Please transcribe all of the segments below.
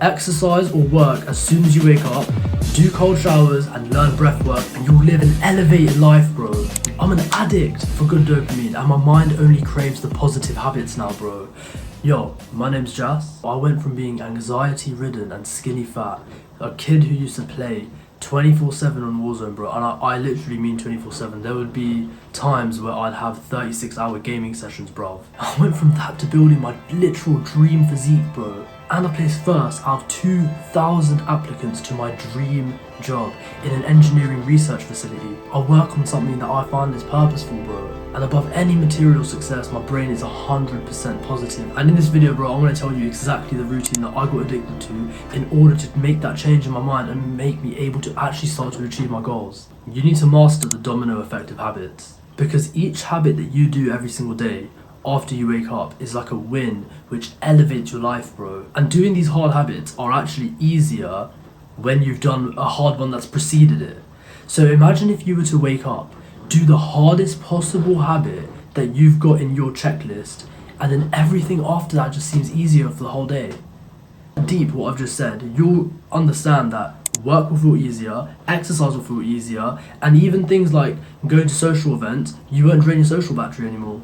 Exercise or work as soon as you wake up, do cold showers and learn breath work, and you'll live an elevated life, bro. I'm an addict for good dopamine and my mind only craves the positive habits now, bro. Yo, my name's Jas. I went from being anxiety ridden and skinny fat, a kid who used to play 24/7 on Warzone, bro, and I literally mean 24/7. There would be times where I'd have 36-hour gaming sessions, bro. I went from that to building my literal dream physique, bro. And I placed first out of 2,000 applicants to my dream job in an engineering research facility. I work on something that I find is purposeful, bro. And above any material success, my brain is 100% positive. And in this video, bro, I'm going to tell you exactly the routine that I got addicted to in order to make that change in my mind and make me able to actually start to achieve my goals. You need to master the domino effect of habits, because each habit that you do every single day after you wake up is like a win which elevates your life, bro. And doing these hard habits are actually easier when you've done a hard one that's preceded it. So imagine if you were to wake up, do the hardest possible habit that you've got in your checklist, and then everything after that just seems easier for the whole day. Deep what I've just said, you'll understand that work will feel easier, exercise will feel easier, and even things like going to social events, you won't drain your social battery anymore,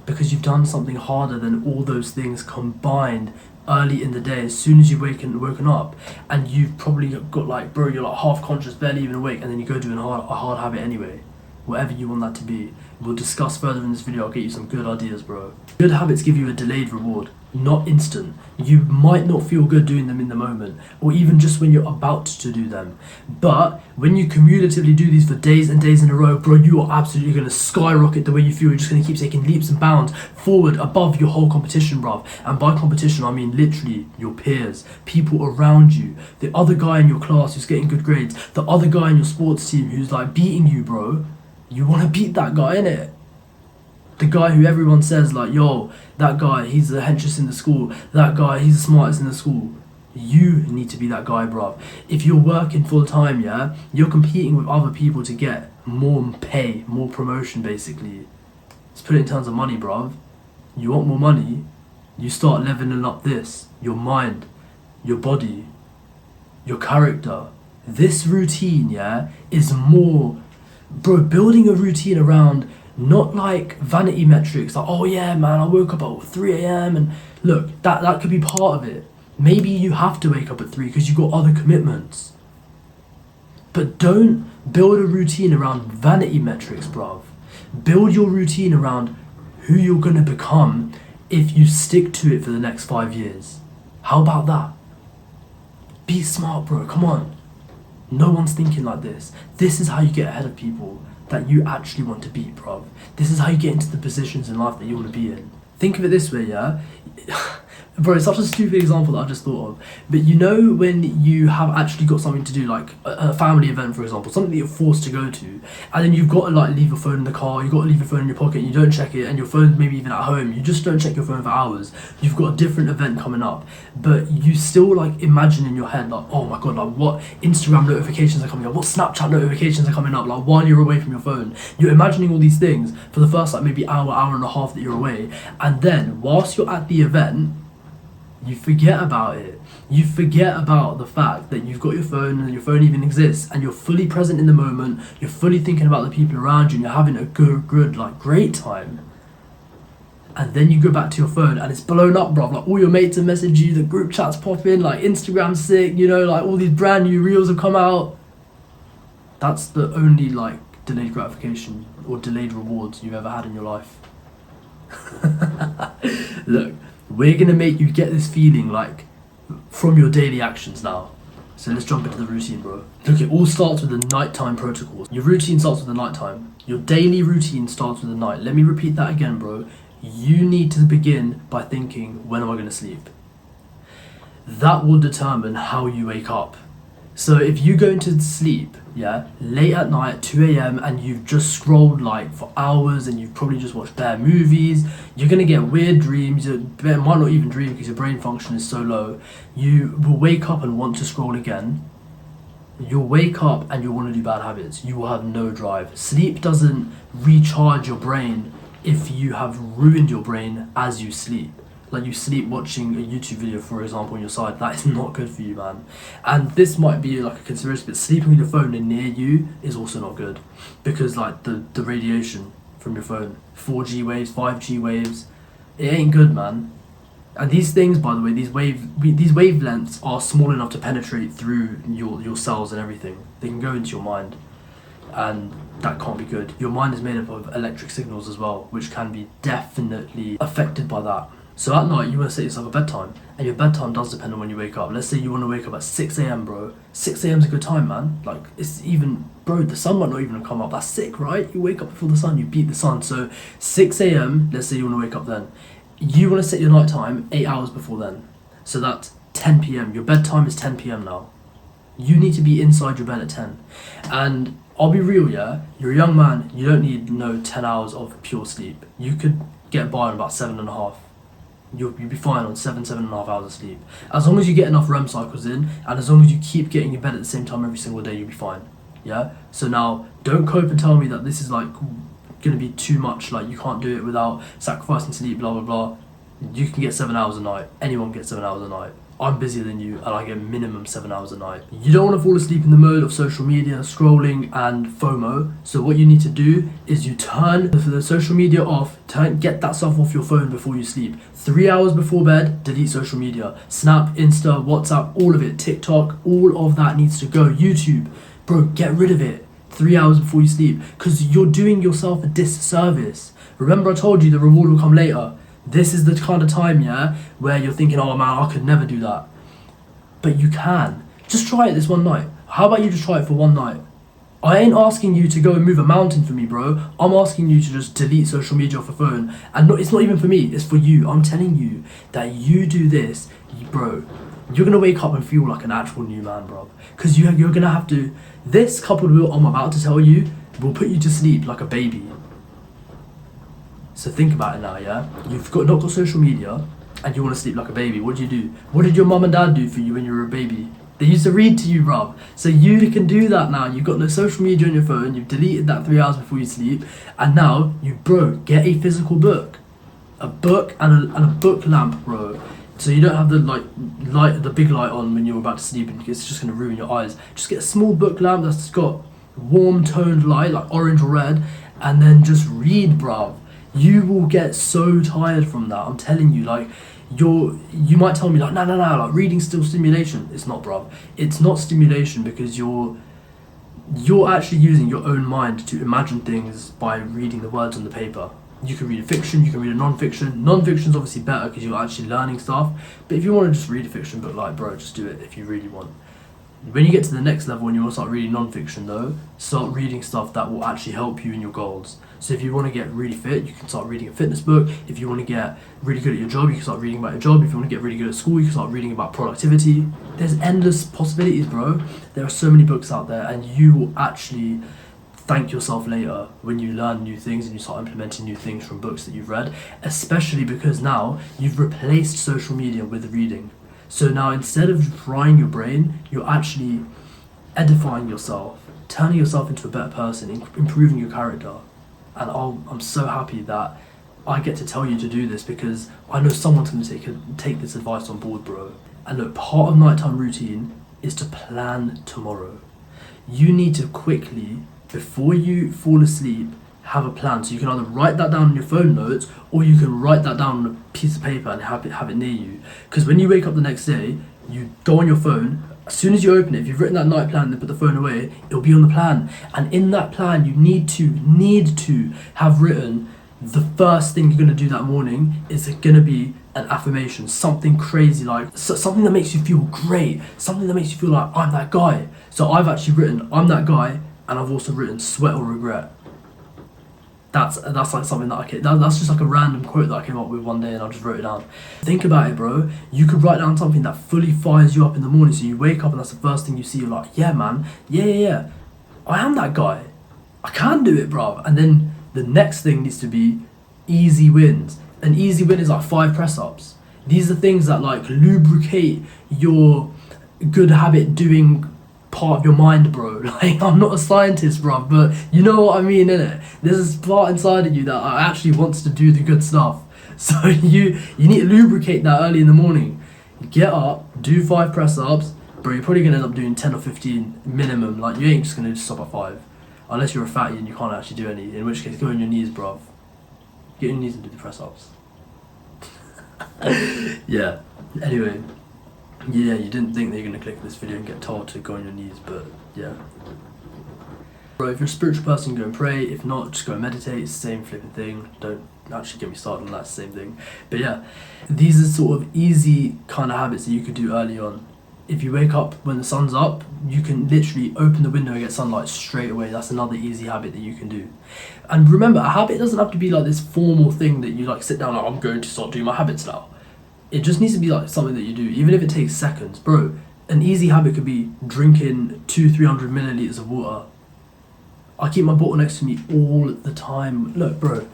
because you've done something harder than all those things combined early in the day as soon as you've woken up. And you've probably got like, bro, you're like half conscious, barely even awake, and then you go do a hard habit anyway. Whatever you want that to be. We'll discuss further in this video. I'll get you some good ideas, bro. Good habits give you a delayed reward, not instant. You might not feel good doing them in the moment, or even just when you're about to do them. But when you cumulatively do these for days and days in a row, bro, you are absolutely going to skyrocket the way you feel. You're just going to keep taking leaps and bounds forward above your whole competition, bruv. And by competition, I mean literally your peers, people around you, the other guy in your class who's getting good grades, the other guy in your sports team who's like beating you, bro. You want to beat that guy, innit? The guy who everyone says like, yo, that guy, he's the henchest in the school. That guy, he's the smartest in the school. You need to be that guy, bruv. If you're working full time, yeah, you're competing with other people to get more pay, more promotion, basically. Let's put it in terms of money, bruv. You want more money, you start leveling up this, your mind, your body, your character. This routine, yeah, is more, bro, building a routine around not like vanity metrics, like, oh yeah, man, I woke up at 3 a.m. and look, that could be part of it. Maybe you have to wake up at 3 because you've got other commitments. But don't build a routine around vanity metrics, bruv. Build your routine around who you're gonna become if you stick to it for the next 5 years. How about that? Be smart, bro, come on. No one's thinking like this. This is how you get ahead of people that you actually want to beat, bruv. This is how you get into the positions in life that you want to be in. Think of it this way, yeah? Bro, it's such a stupid example that I just thought of. But you know when you have actually got something to do, like a family event, for example, something that you're forced to go to, and then you've got to like leave your phone in the car, you've got to leave your phone in your pocket, and you don't check it, and your phone's maybe even at home, you just don't check your phone for hours. You've got a different event coming up, but you still like imagine in your head, like, oh my god, like what Instagram notifications are coming up, what Snapchat notifications are coming up, like while you're away from your phone. You're imagining all these things for the first like maybe hour and a half that you're away, and then whilst you're at the event, you forget about it. You forget about the fact that you've got your phone and your phone even exists, and you're fully present in the moment, you're fully thinking about the people around you, and you're having a good, like great time. And then you go back to your phone and it's blown up, bruv. Like all your mates have messaged you, the group chats pop in, like Instagram's sick, you know, like all these brand new reels have come out. That's the only like delayed gratification or delayed rewards you've ever had in your life. Look, we're gonna make you get this feeling like from your daily actions now. So let's jump into the routine, bro. Look, it all starts with the nighttime protocols. Your routine starts with the nighttime. Your daily routine starts with the night. Let me repeat that again, bro. You need to begin by thinking, when am I gonna sleep? That will determine how you wake up. So if you go into sleep, yeah, late at night, 2 a.m, and you've just scrolled like for hours and you've probably just watched bad movies, you're gonna get weird dreams. You might not even dream because your brain function is so low. You will wake up and want to scroll again. You'll wake up and you'll want to do bad habits. You will have no drive. Sleep doesn't recharge your brain if you have ruined your brain as you sleep. like you sleep watching a YouTube video, for example, on your side, that is not good for you, man. And this might be like a consideration, but sleeping with your phone near you is also not good, because like the radiation from your phone, 4G waves, 5G waves, it ain't good, man. And these things, by the way, these wavelengths are small enough to penetrate through your cells and everything. They can go into your mind, and that can't be good. Your mind is made up of electric signals as well, which can be definitely affected by that. So at night, you want to set yourself a bedtime, and your bedtime does depend on when you wake up. Let's say you want to wake up at 6 a.m, bro. 6 a.m is a good time, man. Like, it's even, bro, the sun might not even have come up. That's sick, right? You wake up before the sun, you beat the sun. So 6 a.m, let's say you want to wake up then. You want to set your night time 8 hours before then. So that's 10 p.m. Your bedtime is 10 p.m. now. You need to be inside your bed at 10. And I'll be real, yeah? You're a young man, you don't need 10 hours of pure sleep. You could get by on about 7.5. You'll be fine on 7.5 hours of sleep. As long as you get enough REM cycles in, and as long as you keep getting in bed at the same time every single day, you'll be fine. Yeah? So now, don't cope and tell me that this is like gonna be too much, like you can't do it without sacrificing sleep, blah blah blah. You can get 7 hours a night. Anyone gets 7 hours a night. I'm busier than you, and I get minimum 7 hours a night. You don't want to fall asleep in the mode of social media, scrolling, and FOMO. So what you need to do is you turn the social media off, get that stuff off your phone before you sleep. 3 hours before bed, delete social media. Snap, Insta, WhatsApp, all of it. TikTok, all of that needs to go. YouTube, bro, get rid of it. 3 hours before you sleep, because you're doing yourself a disservice. Remember I told you the reward will come later. This is the kind of time, yeah, where you're thinking, oh man, I could never do that. But you can. Just try it this one night. How about you just try it for one night? I ain't asking you to go and move a mountain for me, bro. I'm asking you to just delete social media off your phone. And it's not even for me, it's for you. I'm telling you that you do this, bro, you're going to wake up and feel like an actual new man, bro. Because you're going to have to, this coupled with what I'm about to tell you, will put you to sleep like a baby. So think about it now, yeah? You've not got social media, and you want to sleep like a baby. What do? What did your mum and dad do for you when you were a baby? They used to read to you, bruv. So you can do that now. You've got no social media on your phone. You've deleted that 3 hours before you sleep. And now, get a physical book. A book and a book lamp, bro. So you don't have the big light on when you're about to sleep, and it's just going to ruin your eyes. Just get a small book lamp that's got warm toned light, like orange or red, and then just read, bruv. You will get so tired from that. I'm telling you, like, you might tell me like, no, like reading's still stimulation. It's not, bruv. It's not stimulation, because you're actually using your own mind to imagine things by reading the words on the paper. You can read a fiction, you can read a non-fiction. Non-fiction's obviously better because you're actually learning stuff. But if you want to just read a fiction book, like, bro, just do it if you really want. When you get to the next level and you want to start reading non-fiction though, start reading stuff that will actually help you in your goals. So if you want to get really fit, you can start reading a fitness book. If you want to get really good at your job, you can start reading about your job. If you want to get really good at school, you can start reading about productivity. There's endless possibilities, bro. There are so many books out there, and you will actually thank yourself later when you learn new things and you start implementing new things from books that you've read, especially because now you've replaced social media with reading. So now instead of frying your brain, you're actually edifying yourself, turning yourself into a better person, improving your character. And I'm so happy that I get to tell you to do this, because I know someone's going to take this advice on board, bro. And look, part of nighttime routine is to plan tomorrow. You need to quickly, before you fall asleep, have a plan. So you can either write that down in your phone notes, or you can write that down on a piece of paper and have it near you. Because when you wake up the next day, you go on your phone. As soon as you open it, if you've written that night plan and then put the phone away, it'll be on the plan. And in that plan, you need to have written the first thing you're going to do that morning is going to be an affirmation, something crazy, like something that makes you feel great, something that makes you feel like, I'm that guy. So I've actually written, I'm that guy, and I've also written sweat or regret. That's like something that that's just like a random quote that I came up with one day and I just wrote it down. Think about it, bro. You could write down something that fully fires you up in the morning, so you wake up and that's the first thing you see. You're like, yeah, man, yeah. I am that guy. I can do it, bro. And then the next thing needs to be easy wins. An easy win is like 5 press-ups. These are things that like lubricate your good habit doing part of your mind, bro. Like, I'm not a scientist, bro, but you know what I mean, innit? There's this part inside of you that actually wants to do the good stuff. So you need to lubricate that early in the morning. Get up, do 5 press ups, bro. You're probably gonna end up doing 10 or 15 minimum. Like, you ain't just gonna stop at 5, unless you're a fatty and you can't actually do any. In which case, go on your knees, bruv. Get on your knees and do the press ups. Yeah. Anyway, yeah, you didn't think that you're gonna click this video and get told to go on your knees, but yeah. Bro, if you're a spiritual person, go and pray. If not, just go and meditate. It's the same flipping thing. Don't actually get me started on that same thing. But yeah, these are sort of easy kind of habits that you could do early on. If you wake up when the sun's up, you can literally open the window and get sunlight straight away. That's another easy habit that you can do. And remember, a habit doesn't have to be like this formal thing that you like sit down like, I'm going to start doing my habits now. It just needs to be like something that you do, even if it takes seconds. Bro, an easy habit could be drinking 200-300 milliliters of water. I keep my bottle next to me all the time. Look, bro,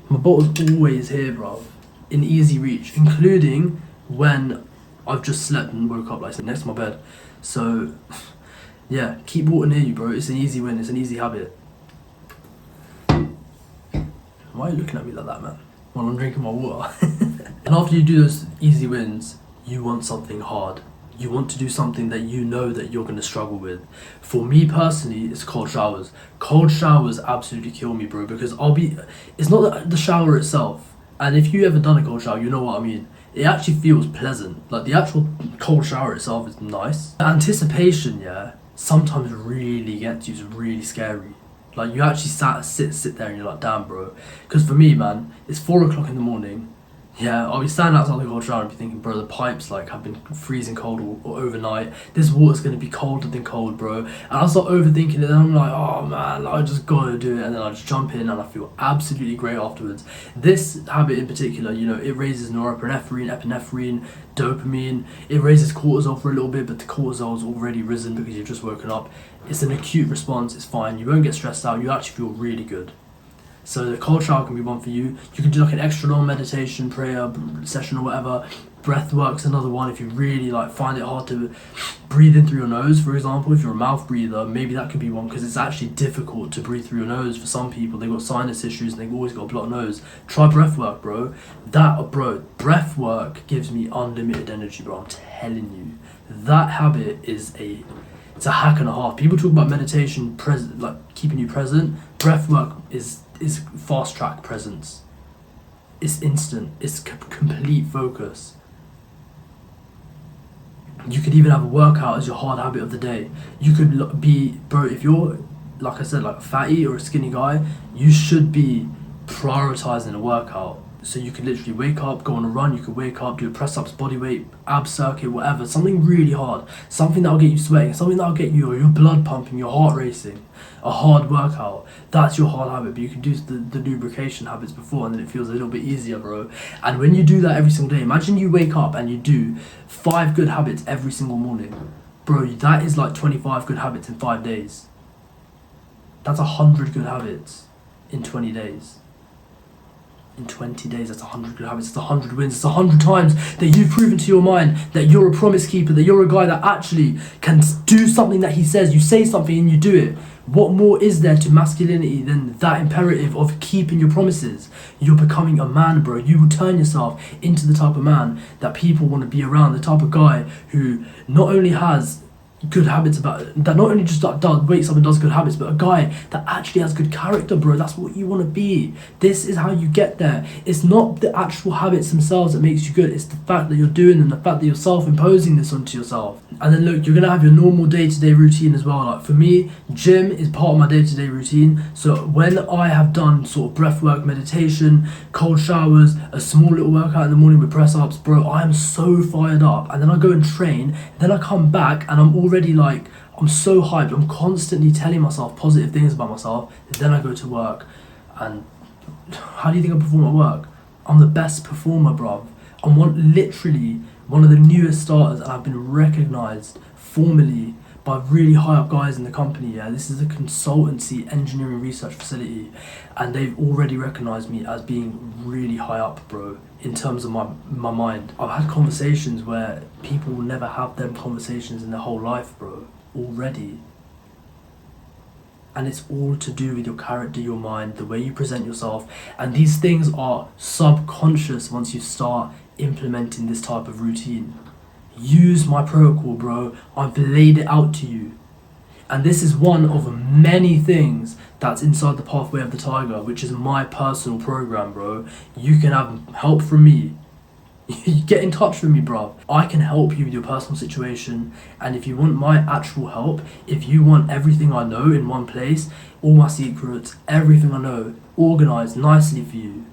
my bottle's always here, bro, in easy reach, including when I've just slept and woke up like next to my bed. So, yeah, keep water near you, bro. It's an easy win. It's an easy habit. Why are you looking at me like that, man? While I'm drinking my water. And after you do those easy wins, you want something hard. You want to do something that you know that you're going to struggle with. For me personally, it's cold showers. Cold showers absolutely kill me, bro, because it's not the shower itself. And if you ever done a cold shower, you know what I mean. It actually feels pleasant. Like, the actual cold shower itself is nice. The anticipation, yeah, sometimes really gets you. It's really scary. Like, you actually sit there and you're like, damn, bro. Because for me, man, it's 4 o'clock in the morning. Yeah, I'll be standing outside the cold shower and be thinking, bro, the pipes like have been freezing cold or overnight. This water's gonna be colder than cold, bro. And I'll start overthinking it, and I'm like, oh man, I just gotta do it. And then I just jump in and I feel absolutely great afterwards. This habit in particular, you know, it raises norepinephrine, epinephrine, dopamine. It raises cortisol for a little bit, but the cortisol's already risen because you've just woken up. It's an acute response. It's fine. You won't get stressed out. You actually feel really good. So the cold shower can be one for you. You can do like an extra long meditation, prayer session or whatever. Breath work's another one if you really like find it hard to breathe in through your nose, for example. If you're a mouth breather, maybe that could be one, because it's actually difficult to breathe through your nose for some people. They've got sinus issues and they've always got a blocked nose. Try breath work, bro. Breath work gives me unlimited energy, bro. I'm telling you. That habit is it's a hack and a half. People talk about meditation, like keeping you present. Breath work is fast track presence. It's instant. It's complete focus. You could even have a workout as your hard habit of the day. You could be, bro, if you're, like I said, like a fatty or a skinny guy, you should be prioritizing a workout. So you could literally wake up, go on a run, you could wake up, do a press ups, body weight, ab circuit, whatever, something really hard, something that'll get you sweating, something that'll get your blood pumping, your heart racing, a hard workout. That's your hard habit. But you can do the lubrication habits before, and then it feels a little bit easier, bro. And when you do that every single day, imagine you wake up and you do 5 good habits every single morning, bro. That is like 25 good habits in 5 days. That's 100 good habits in 20 days. In 20 days, that's 100 good habits, it's 100 wins, it's 100 times that you've proven to your mind that you're a promise keeper, that you're a guy that actually can do something that he says. You say something and you do it. What more is there to masculinity than that imperative of keeping your promises? You're becoming a man, bro. You will turn yourself into the type of man that people want to be around, the type of guy who not only has good habits that not only just wakes up and does good habits, but a guy that actually has good character, bro. That's what you want to be. This is how you get there. It's not the actual habits themselves that makes you good. It's the fact that you're doing them, the fact that you're self-imposing this onto yourself. And then look, you're gonna have your normal day-to-day routine as well. Like for me, gym is part of my day-to-day routine. So when I have done sort of breath work, meditation, cold showers, a small little workout in the morning with press ups, bro, I am so fired up. And then I go and train, then I come back and I'm already like, I'm so hyped. I'm constantly telling myself positive things about myself. Then I go to work, and how do you think I perform at work? I'm the best performer, bruv. I'm literally one of the newest starters, and I've been recognised formally by really high up guys in the company. Yeah, this is a consultancy engineering research facility, and they've already recognised me as being really high up, bro, in terms of my mind. I've had conversations where people will never have them conversations in their whole life, bro, already. And it's all to do with your character, your mind, the way you present yourself. And these things are subconscious once you start implementing this type of routine. Use my protocol, bro. I've laid it out to you. And this is one of many things that's inside the Pathway of the Tiger, which is my personal program, bro. You can have help from me. Get in touch with me, bro. I can help you with your personal situation. And if you want my actual help, if you want everything I know in one place, all my secrets, everything I know, organized nicely for you,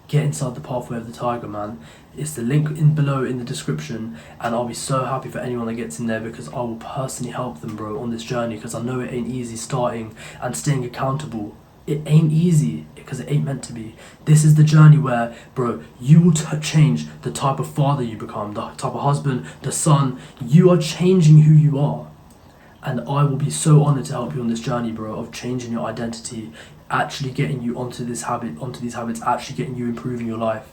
get inside the Pathway of the Tiger, man. It's the link in below in the description, and I'll be so happy for anyone that gets in there, because I will personally help them, bro, on this journey, because I know it ain't easy starting and staying accountable. It ain't easy, because it ain't meant to be. This is the journey where, bro, you will change the type of father you become, the type of husband, the son. You are changing who you are. And I will be so honored to help you on this journey, bro, of changing your identity, actually getting you onto these habits, actually getting you improving your life.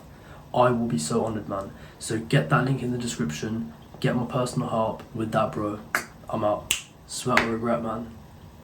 I will be so honored, man. So get that link in the description. Get my personal help with that, bro. I'm out. Sweat or regret, man.